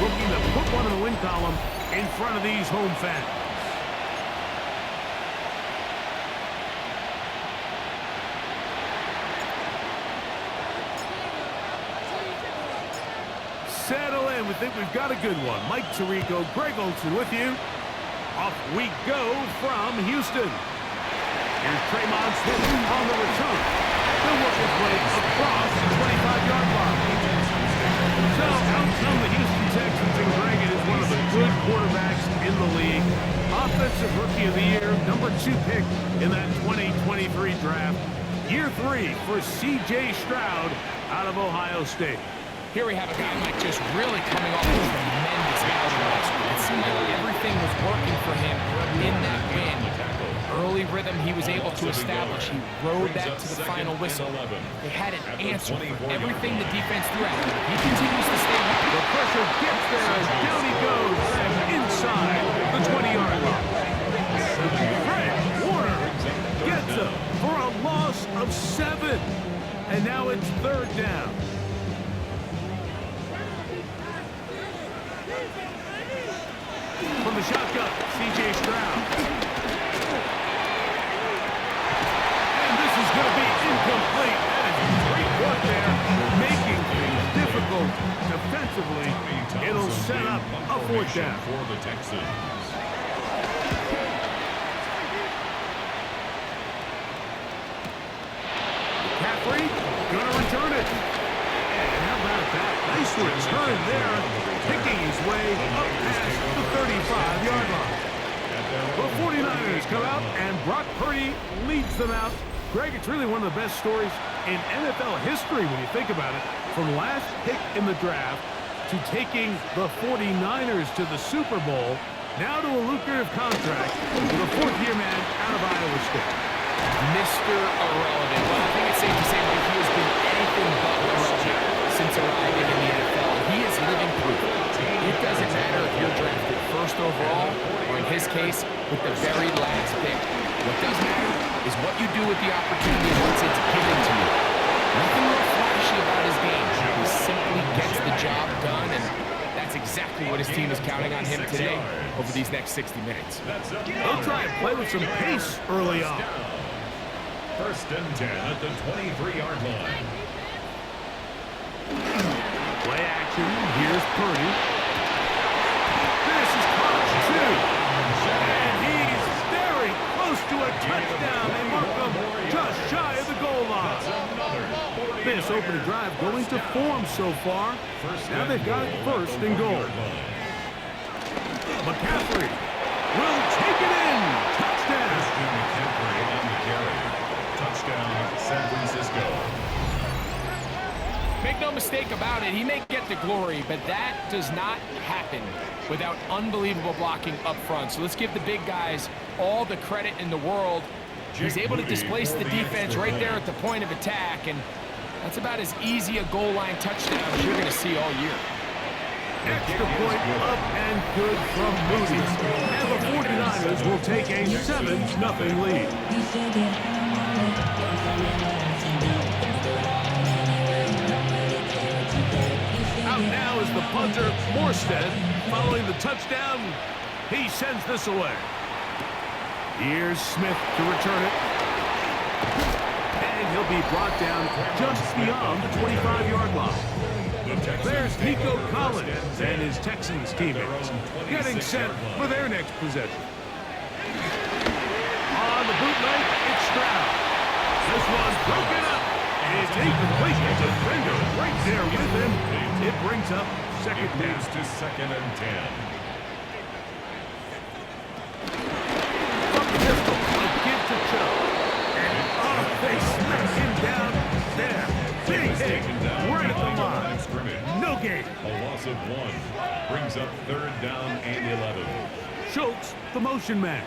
looking to put one in the win column in front of these home fans. Settle in. We think we've got a good one. Mike Tirico, Greg Olson with you. Off we go from Houston. Here's Tremont Smith on the return. They'll work his way across the 25-yard line. So out come the Houston Texans, and Greg is one of the good quarterbacks in the league. Offensive Rookie of the Year, number 2 pick in that 2023 draft. Year 3 for C.J. Stroud out of Ohio State. Here we have a guy, Mike, just really coming off a tremendous outing last week. It seemed like everything was working for him in that win. Early rhythm he was able to establish. He rode that to the final whistle. They had an answer for everything the defense threw at him. He continues to stay healthy. The pressure gets there as down he goes inside the 20-yard line. Fred Warner gets him for a loss of 7. And now it's 3rd down. From the shotgun, C.J. Stroud. And this is going to be incomplete. That is great work there, making things difficult defensively. It'll set up a 4th down. For the Texans. McCaffrey going to return it. And how about that? Nice return there, picking his way up past the 35-yard line. The 49ers come out, and Brock Purdy leads them out. Greg, it's really one of the best stories in NFL history when you think about it. From last pick in the draft to taking the 49ers to the Super Bowl, now to a lucrative contract with a 4th-year man out of Iowa State. Mr. Irrelevant. Well, I think it's safe to say that he has been anything but irrelevant since arriving in the NFL. He is living proof. It doesn't matter if you're drafted 1st overall, or in his case, with the very last pick. What does matter is what you do with the opportunity once it's given to you. Nothing real flashy about his game. He simply gets the job done, and that's exactly what his team is counting on him today over these next 60 minutes. They'll try and play with some pace early on. 1st and 10 at the 23-yard line. Play action. Here's Purdy. This is caught 2. And he's very close to a touchdown. They mark him just shy of the goal line. This opening drive going to form so far. Now they've got it 1st and goal. McCaffrey will take it in. Touchdown. McCaffrey on the carry. Touchdown, San Francisco. Make no mistake about it, he may get the glory, but that does not happen without unbelievable blocking up front. So let's give the big guys all the credit in the world. He's able to displace the defense right there at the point of attack, and that's about as easy a goal line touchdown as you're going to see all year. Extra point up and good from Moody. And the 49ers will take a 7-0 lead. Out now is the punter, Morstead. Following the touchdown, he sends this away. Here's Smith to return it. And he'll be brought down just beyond the 25-yard line. There's Nico Collins and his Texans teammates getting set for their next possession. On the bootleg, it's Stroud. This one's broken up. It's incomplete. Defender right there with him. It brings up 2nd down. To 2nd and 10. From the pistol, a give to Chubb. And they smack him down there. Big hit right at the line. No gain. A loss of 1 brings up 3rd down and 11. Schultz, the motion man.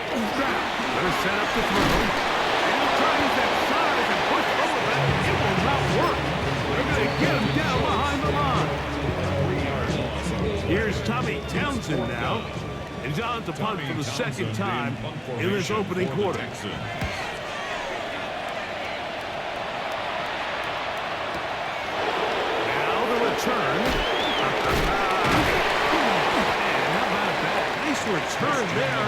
Stroud, gonna set up the throw. And he'll try to use that size and push over that. It will not work. They're gonna get him down behind the line. Here's Tommy Townsend now. And he's on to punt for the 2nd time in this opening quarter. Now the return. turn there,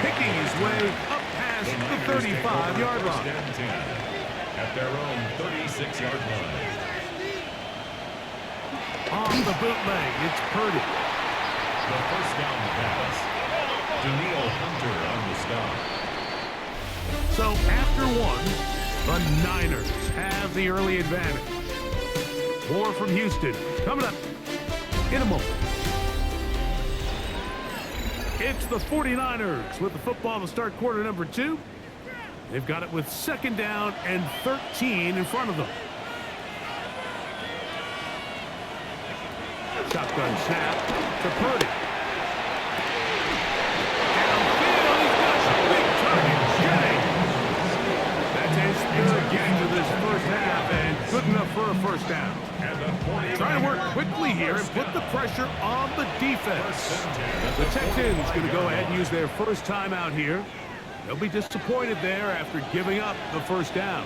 picking his way up past the 35-yard line. At their own 36-yard line. On the bootleg, it's Purdy. The first down pass. Daniil Hunter on the stop. So after one, the Niners have the early advantage. More from Houston coming up in a moment. It's the 49ers with the football to start quarter number 2. They've got it with 2nd down and 13 in front of them. Shotgun snap to Purdy. Downfield, he's got a big target. That is good getting to this first half and good enough for a first down. Trying to work quickly here and put the pressure on the defense. The Texans going to go ahead and use their first timeout here. They'll be disappointed there after giving up the first down.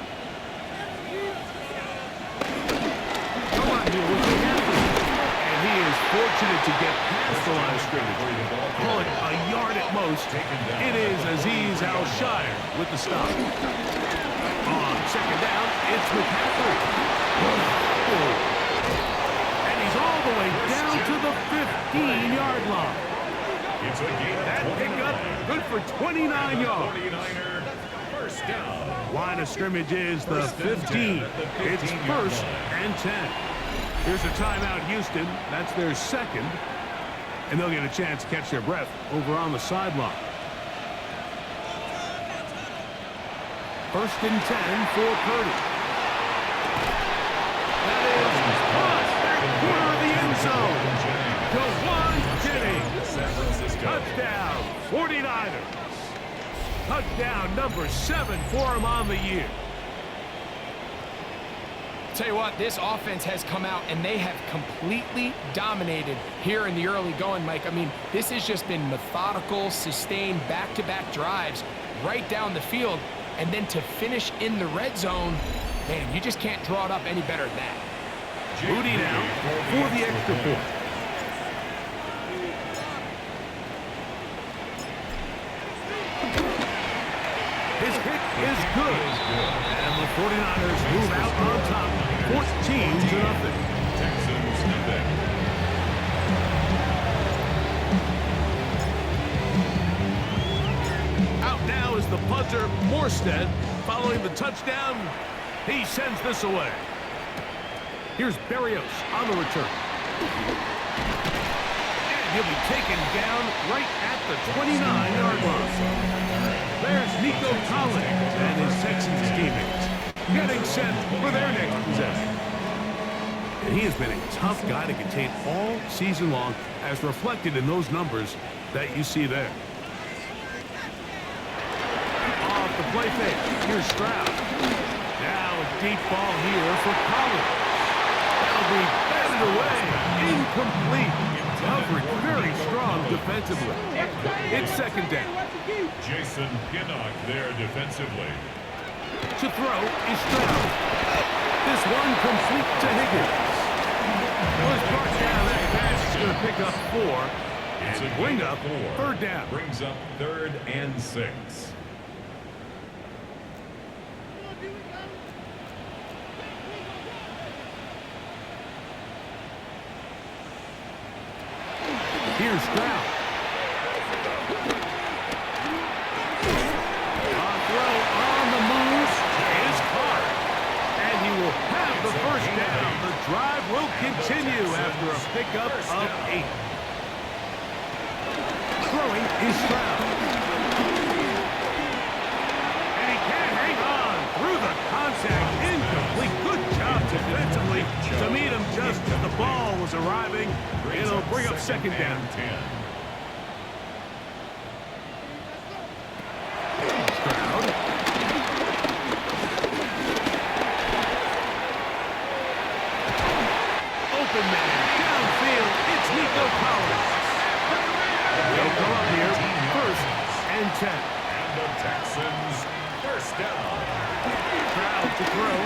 Come on, here with the and he is fortunate to get past the line of scrimmage. Call it a yard at most. It is Azeez Al-Shire with the stop. On 2nd down, it's McCaffrey. And he's all the way down to the 15-yard line. That pickup good for 29 yards. Line of scrimmage is the 15. It's 1st and 10. Here's a timeout, Houston. That's their 2nd. And they'll get a chance to catch their breath over on the sideline. 1st and 10 for Purdy. That is corner of the end zone. Touchdown, 49ers. Touchdown number 7 for him on the year. Tell you what, this offense has come out and they have completely dominated here in the early going, Mike. I mean, this has just been methodical, sustained, back-to-back drives right down the field. And then to finish in the red zone, man, you just can't draw it up any better than that. Moody now for the extra point. His kick is good. And the 49ers move out on top, 14-0. Texans nothing. Out now is the punter, Morstead. Following the touchdown, he sends this away. Here's Berrios on the return. And he'll be taken down right at the 29-yard line. There's Nico Collins and his Texans teammates getting set for their next possession. And he has been a tough guy to contain all season long, as reflected in those numbers that you see there. Off the play fake, here's Stroud. Now a deep ball here for Collins. That'll be batted away, incomplete. Coverage very strong defensively. It's 2nd down. Jason Pinnock there defensively. To throw is Stroud. This one complete to Higgins. Was brought down. That pass is going to pick up 4 and bring up 3rd down. Brings up 3rd and 6. Here's Stroud. On throw, on the move, is caught. And he will have the first down. The drive will continue after a pickup of 8. Throwing is Stroud. And he can't hang on through the contact. Incomplete. Good job defensively to meet him just as the ball was arriving. It'll bring up 2nd down. Stroud. Open man. Downfield. It's Nico Collins. They'll go up here. 1st and 10. And the Texans first down. Stroud to throw.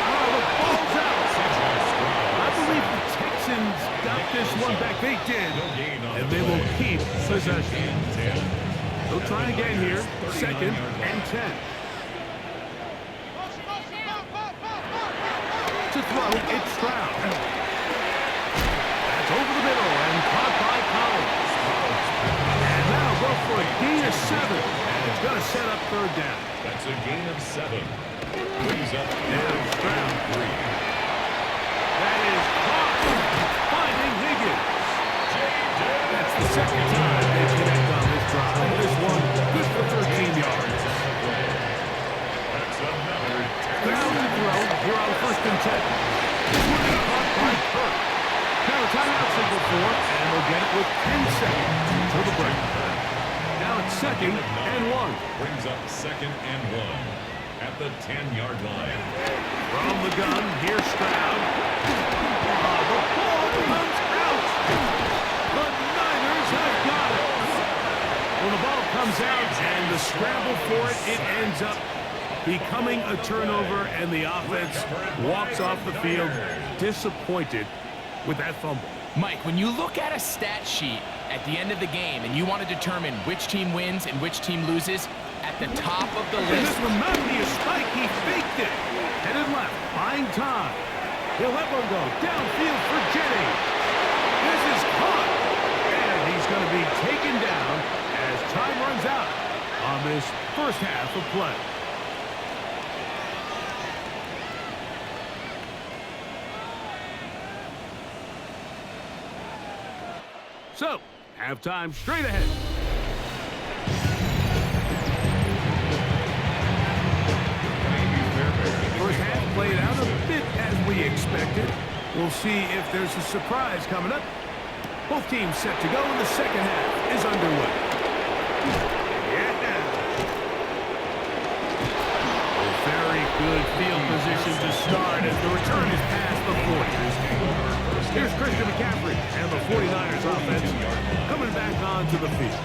Oh, the ball's out. I believe the Texans got this one back They did, No gain on and the they will play. keep possession. Second and 10. They'll try again here. 2nd 39-yard line. and 10. To throw, it's Stroud. That's over the middle and caught by Collins. And now go for a gain of 7. And it's going to set up 3rd down. That's a gain of 7. Brings up And Stroud. 3. That is caught. Finding Higgins. That's the 2nd time they connect on this drive. This one, good for 13 yards. That's another Down to throw here on 1st and 10. This one is caught by Kirk. Now a timeout signal for, and they'll get it with 10 seconds until the break. Now it's 2nd and 1. brings up 2nd and 1 at the 10-yard line. From the gun, here's Stroud. The ball comes out. The Niners have got it. When the ball comes out and the scramble for it, it ends up becoming a turnover, and the offense walks off the field disappointed with that fumble. Mike, when you look at a stat sheet at the end of the game and you want to determine which team wins and which team loses, at the top of the And list... this one mounted a spike. He faked it. Headed left, buying time. He'll let one go. Downfield for Jennings. This is caught. And he's going to be taken down as time runs out on this first half of play. So, halftime straight ahead. First half played out a bit as we expected. We'll see if there's a surprise coming up. Both teams set to go, and the second half is underway. Yeah. A very good field position to start as the return is past the 40. Here's Christian McCaffrey and the 49ers offense coming back onto the field.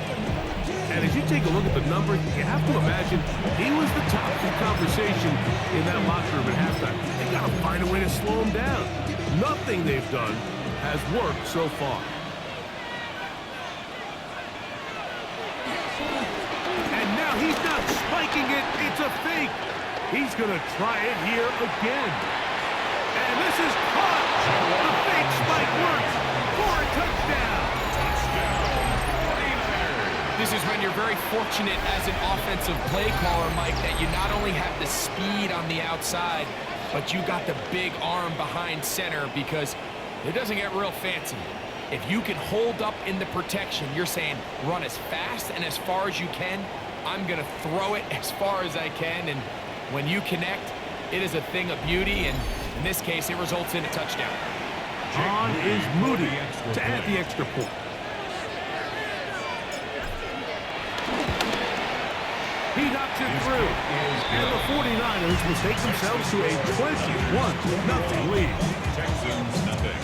And as you take a look at the numbers, you have to imagine he was the topic of conversation in that locker room at halftime. They got to find a way to slow him down. Nothing they've done has worked so far. And now he's not spiking it. It's a fake. He's going to try it here again. And this is caught. The fake spike works for a touchdown. This is when you're very fortunate as an offensive play caller, Mike, that you not only have the speed on the outside, but you got the big arm behind center, because it doesn't get real fancy. If you can hold up in the protection, you're saying run as fast and as far as you can. I'm going to throw it as far as I can, and when you connect, it is a thing of beauty, and in this case, it results in a touchdown. On is Moody to add the extra point. He knocks it through, and the 49ers will take themselves to a 21-0 lead. Texans nothing.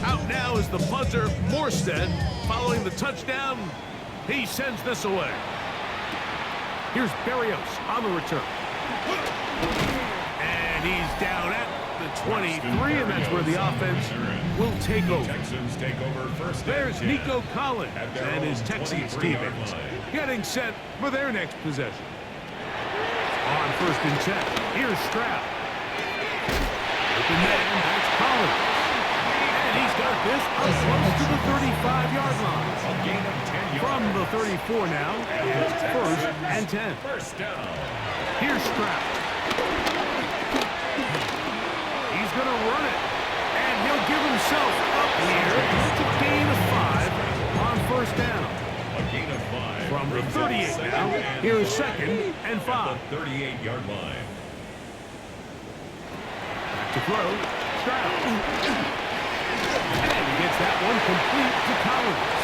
Out now is the punter, Morstead. Following the touchdown, he sends this away. Here's Berrios on the return. And he's down at the 23, and that's where the offense will take over. Texans take over first. There's and 10 Nico Collins at their and his own Texans 23-yard teammates line. getting set for their next possession. On 1st and 10, here's Stroud. Open man, that's Collins. And he's got this up close to the 35-yard line. A gain of 10 yards. From the 34 now, it's 1st and 10. First down. Here's Stroud. He's going to run it. And he'll give himself up here. It's a gain of 5 on 1st down. A gain of 5. From the brings up 38 second now, and here's 3 2nd and 5. at the 38-yard line. Back to throw. Stroud. And he gets that one complete to Collins.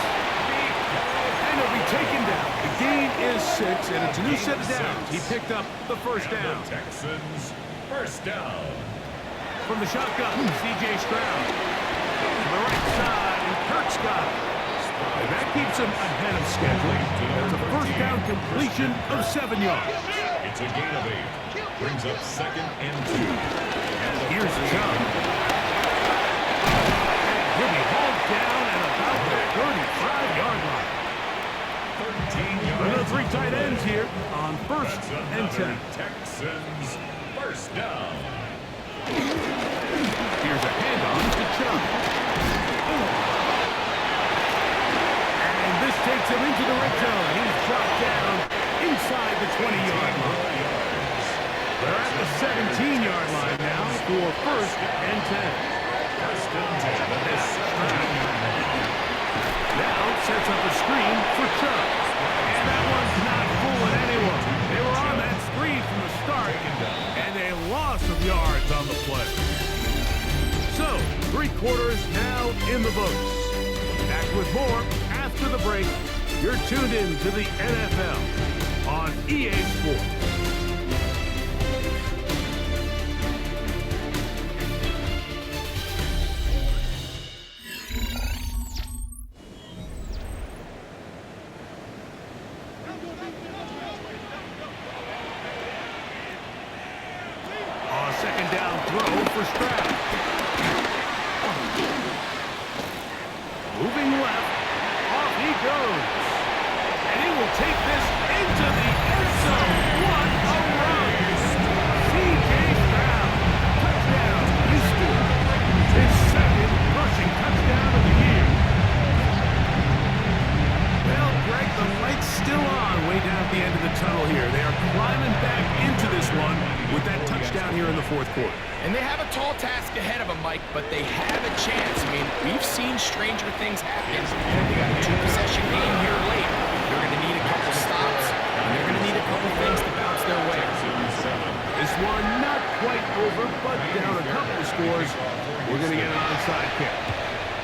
And he'll be taken down. The gain is 6, and it's a new set of downs. He picked up the 1st And down. the Texans first down. From the shotgun, C.J. Stroud. To the right side, and Kirk's got it. And that keeps him ahead of schedule. That's a first down completion of 7 yards. It's a gain of 8. Brings up 2nd and 2. Here's Chubb. And he'll be hauled down at about the 35-yard line. 13 yards. Another 3 tight ends here on 1st and 10. Texans first down. Here's a handoff to Chubb. And this takes him into the red zone. He's dropped down inside the 20-yard line. They're at the 17-yard line now for 1st and 10. First and 10. This Now sets up a screen for Chubb. And that one's not fooling anyone. They were on that screen from the start, and a loss of yards on the play. So, 3 quarters now in the books. Back with more after the break. You're tuned in to the NFL on EA Sports. Second down throw for Stroud. Moving left. Off he goes. And he will take this into the end zone. What a run. C.J. Stroud. Touchdown, Houston. His 2nd rushing touchdown of the year. Well, Greg, the light's still on way down at the end of the tunnel here. They are climbing back into this one with that touchdown here in the 4th quarter. And they have a tall task ahead of them, Mike, but they have a chance. I mean, we've seen stranger things happen. They got a 2-possession game here late. They're going to need a couple stops, and they're going to need a couple things to bounce their way. This one not quite over, but down a couple of scores. We're going to get an onside kick.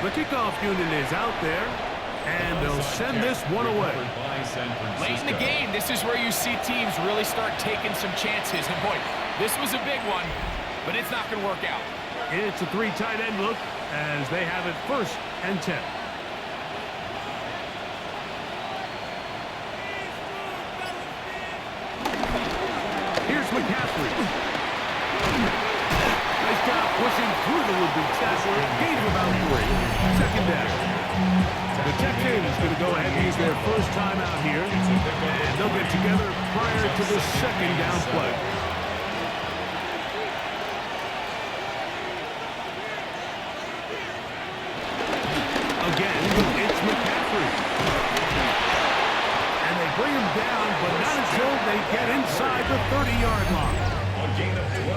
The kickoff unit is out there, and they'll send this one away. Late in the game, this is where you see teams really start taking some chances. And boy, this was a big one, but it's not going to work out. It's a 3 tight end look as they have it 1st and 10. Here's McCaffrey. Nice job pushing through the would-be tackler. Gain of about 3. Second down. The Texans going to go ahead and use their first time out here, and they'll get together prior to the 2nd down play. Again, it's McCaffrey. And they bring him down, but not until they get inside the 30-yard line.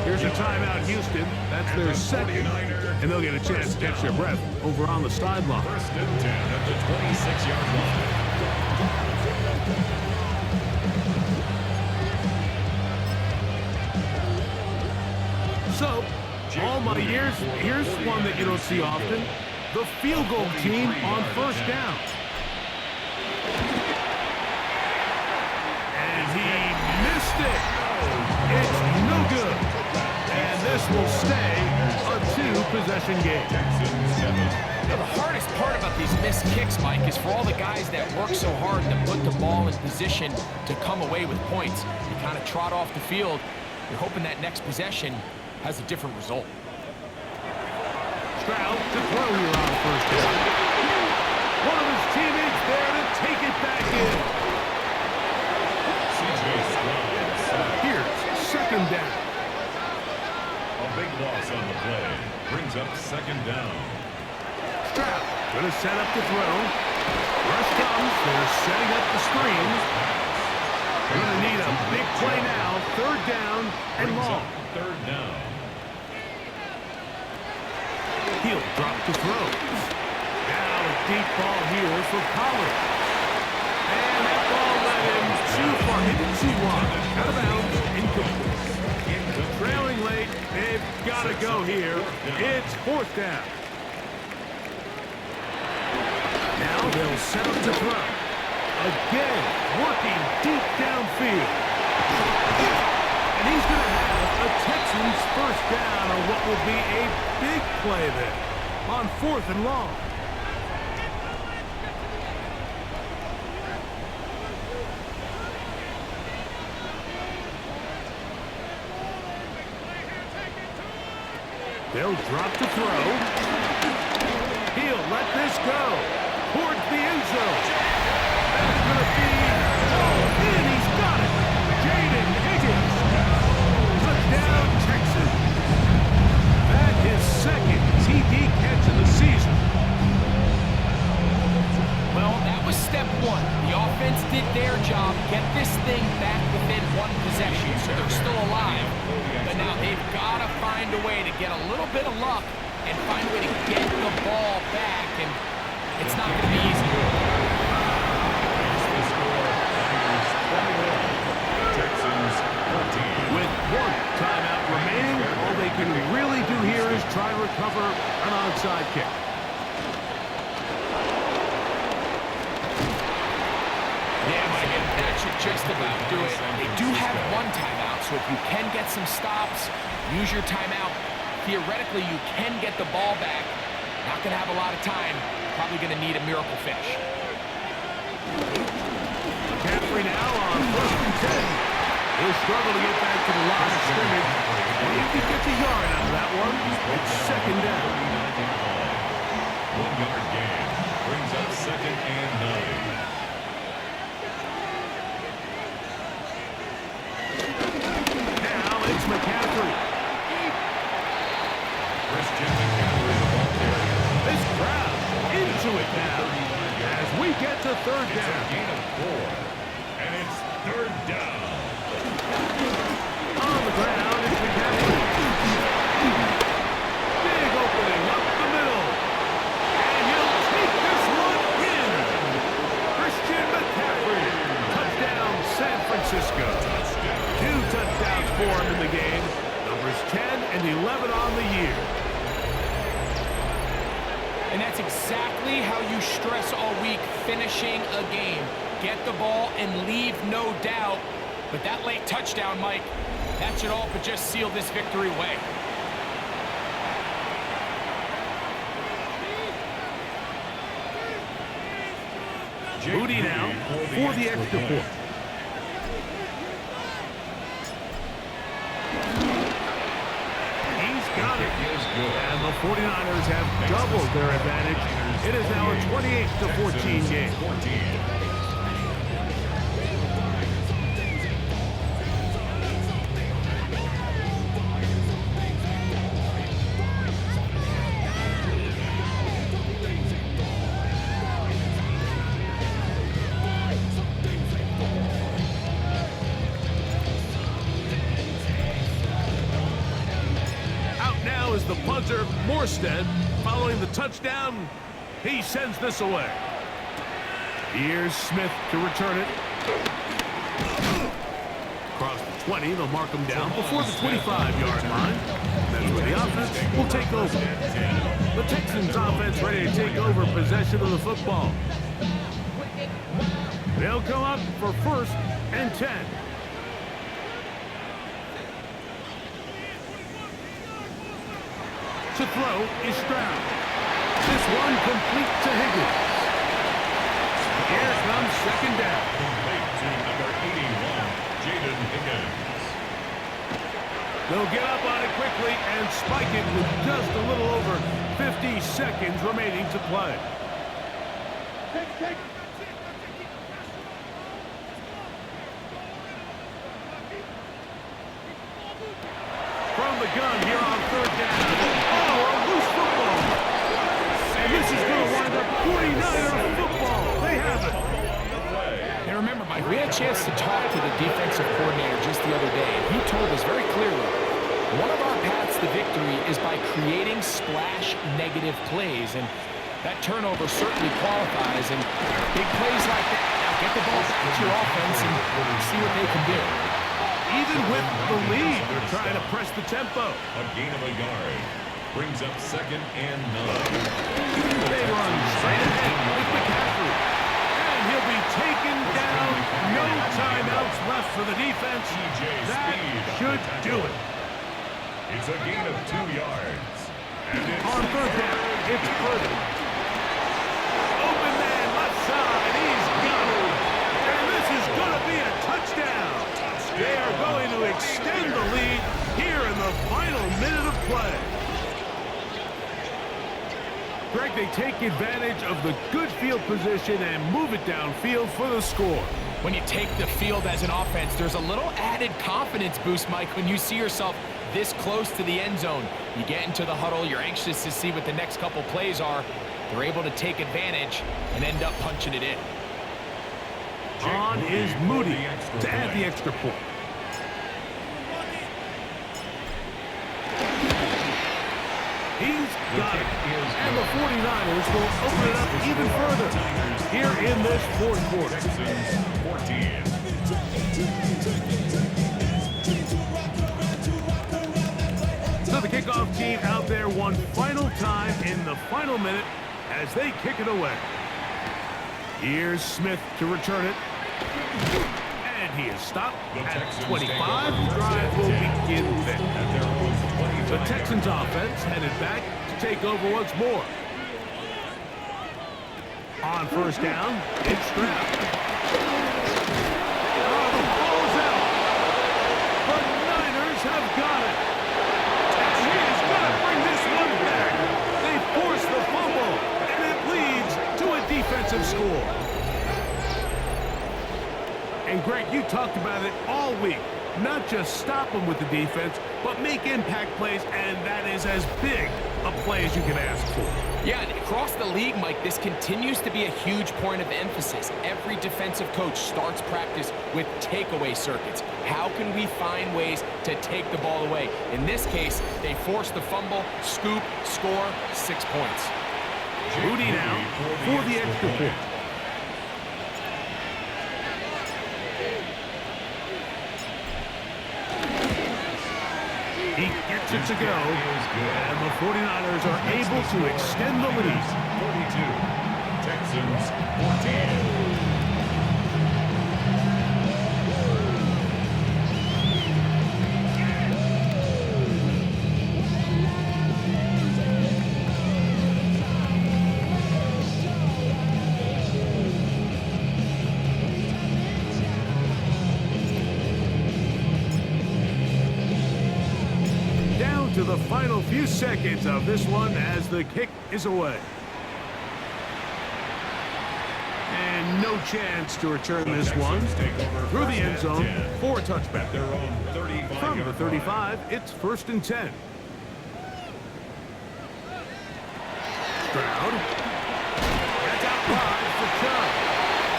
Here's a timeout, Houston. That's their 2nd, and they'll get a chance to catch their breath over on the sideline. 1st and 10 at the 26-yard line. So, all my years, here's one that you don't see often. The field goal team on 1st down. And he missed it. It's no good. And this will stay a 2-possession game. Now, the hardest part about these missed kicks, Mike, is for all the guys that work so hard to put the ball in position to come away with points. You kind of trot off the field. You're hoping that next possession has a different result. Stroud to throw here on 1st down. One of his teammates there to take it back in. Here's 2nd down. A big loss on the play. Brings up 2nd down. Stroud going to set up the throw. Rush comes. They're setting up the screen. They're going to need a big play now. 3rd down and long. 3rd down. He'll drop the throw. Now a deep ball here for Pollard. And that ball led him too far. He didn't see one. Out of bounds. Incomplete. Trailing late. They've got to go here. It's 4th down. Now they'll set up to throw. Again, working deep downfield. And he's going to have a Texans 1st down on what will be a big play there on 4th and long. They'll drop to throw. He'll let this go towards the end zone. That's going to be hauled in. He's got it. Jaden Higgins. Touchdown, Texans. That is second TD catch of the season. Well, that was step one. The offense did their job, get this thing back within one possession, so they're still alive. But now they've got to find a way to get a little bit of luck and find a way to get the ball back, and it's not going to be easy. Texans 14. With one timeout remaining, all they can really do here is try to recover an onside kick. That should just about do it. They do have one timeout, so if you can get some stops, use your timeout. Theoretically, you can get the ball back. Not going to have a lot of time. Probably going to need a miracle finish. McCaffrey now on 1st and 10. He'll struggle to get back to the line of scrimmage. Well, he could get the yard out of that one. It's second down. 1 yard gain brings up 2nd and 9. It's McCaffrey. This crowd into it now as we get to third down. It's a gain of 4, and it's 3rd down. On the ground, it's McCaffrey. Big opening up the middle. And he'll take this one in. Christian McCaffrey. Touchdown, San Francisco. 2 touchdowns for him in the game. Numbers 10 and 11 on the year. And that's exactly how you stress all week, finishing a game. Get the ball and leave no doubt. But that late touchdown, Mike, that should all but just seal this victory away. Moody now for the extra point. Got it. And the 49ers have doubled their advantage. It is now a 28-14 game. The punter, Morstead, following the touchdown, he sends this away. Here's Smith to return it. Across the 20, they'll mark him down before the 25-yard line. That's where the offense will take over. The Texans offense ready to take over possession of the football. They'll come up for 1st and 10. To throw is Stroud. This one complete to Higgins. Here comes 2nd down. Complete to number 81, Jaden Higgins. They'll get up on it quickly and spike it with just a little over 50 seconds remaining to play. From the gun here on 3rd down. This is going to wind up 49er football. They have it. And remember, Mike, we had a chance to talk to the defensive coordinator just the other day, and he told us very clearly, one of our paths to victory is by creating splash negative plays, and that turnover certainly qualifies, and big plays like that. Now get the ball back to your offense and see what they can do. Even with the lead, they're trying to press the tempo. A gain of a yard brings up 2nd and 9. They run straight ahead with McCaffrey. And he'll be taken down. No timeouts left for the defense. That should do it. It's a gain of 2 yards. And it's on 3rd down, it's Purdy. Open man left side. He's got it. And this is going to be a touchdown. They are going to extend the lead here in the final minute of play. Greg, they take advantage of the good field position and move it downfield for the score. When you take the field as an offense, there's a little added confidence boost, Mike, when you see yourself this close to the end zone. You get into the huddle, you're anxious to see what the next couple plays are. They're able to take advantage and end up punching it in. On is Moody to add the extra point. He's got it. And the 49ers will open it up even further here in this fourth quarter. Texans 14. So the kickoff team out there one final time in the final minute as they kick it away. Here's Smith to return it. And he is stopped at 25. The drive will begin then. The Texans offense headed back to take over once more. On first down, it's Stroud. Oh, the ball's out. The Niners have got it. And he is going to bring this one back. They force the fumble, and it leads to a defensive score. And Greg, you talked about it all week. Not just stop them with the defense, but make impact plays, and that is as big a play as you can ask for. Yeah, and across the league, Mike, this continues to be a huge point of emphasis. Every defensive coach starts practice with takeaway circuits. How can we find ways to take the ball away? In this case, they force the fumble, scoop, score, 6 points. Moody now for the extra point. He gets it to go, and the 49ers are able to extend the lead. 42. Texans 14. To the final few seconds of this one as the kick is away. And no chance to return this one through the end zone for a touchback. From the 35, it's 1st and 10. Stroud. That's out wide for Chubb.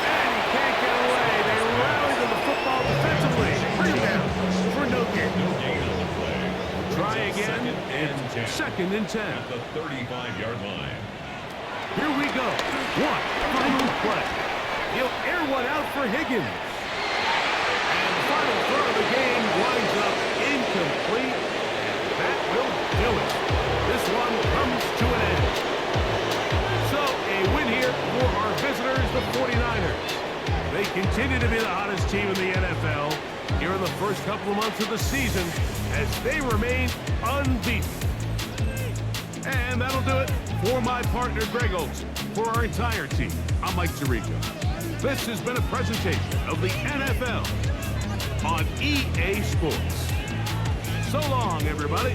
And he can't get away. They rally to the football defensively. Rebound for no gain. Try again, and 2nd and 10. At the 35-yard line. Here we go. One final play. He'll air one out for Higgins. And the final throw of the game winds up incomplete. And that will do it. This one comes to an end. So a win here for our visitors, the 49ers. They continue to be the hottest team in the NFL here in the first couple of months of the season as they remain unbeaten. And that'll do it for my partner, Greg Olsen. For our entire team, I'm Mike Tirico. This has been a presentation of the NFL on EA Sports. So long, everybody.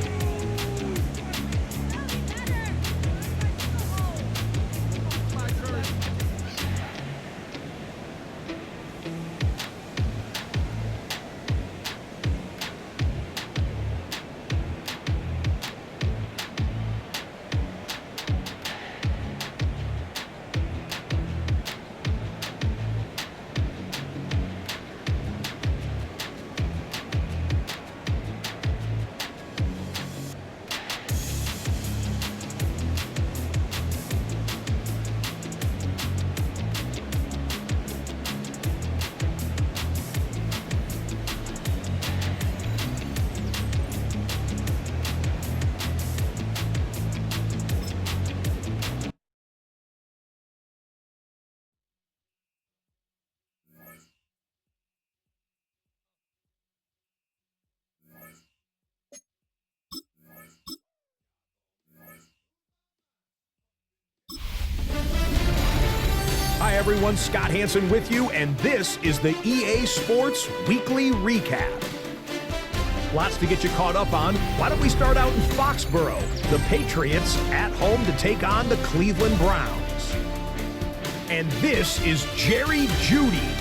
Hi everyone, Scott Hansen with you, and this is the EA Sports Weekly Recap. Lots to get you caught up on. Why don't we start out in Foxborough? The Patriots at home to take on the Cleveland Browns. And this is Jerry Jeudy.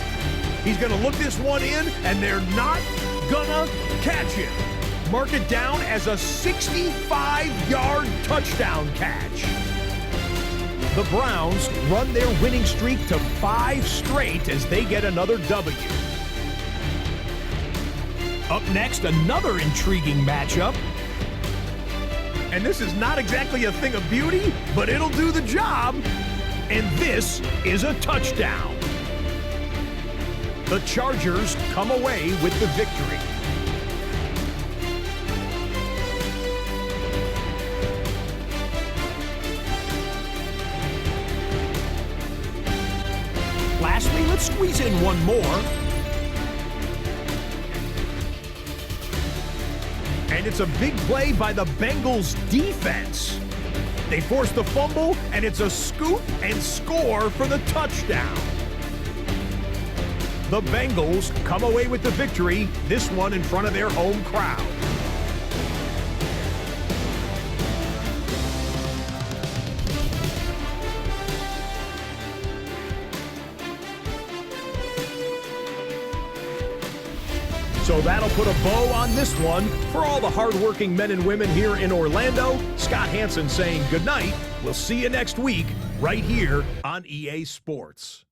He's going to look this one in, and they're not gonna catch it. Mark it down as a 65-yard touchdown catch. The Browns run their winning streak to 5 straight as they get another W. Up next, another intriguing matchup. And this is not exactly a thing of beauty, but it'll do the job. And this is a touchdown. The Chargers come away with the victory. Lastly, let's squeeze in one more. And it's a big play by the Bengals defense. They force the fumble, and it's a scoop and score for the touchdown. The Bengals come away with the victory, this one in front of their home crowd. So that'll put a bow on this one. For all the hardworking men and women here in Orlando, Scott Hanson saying goodnight. We'll see you next week right here on EA Sports.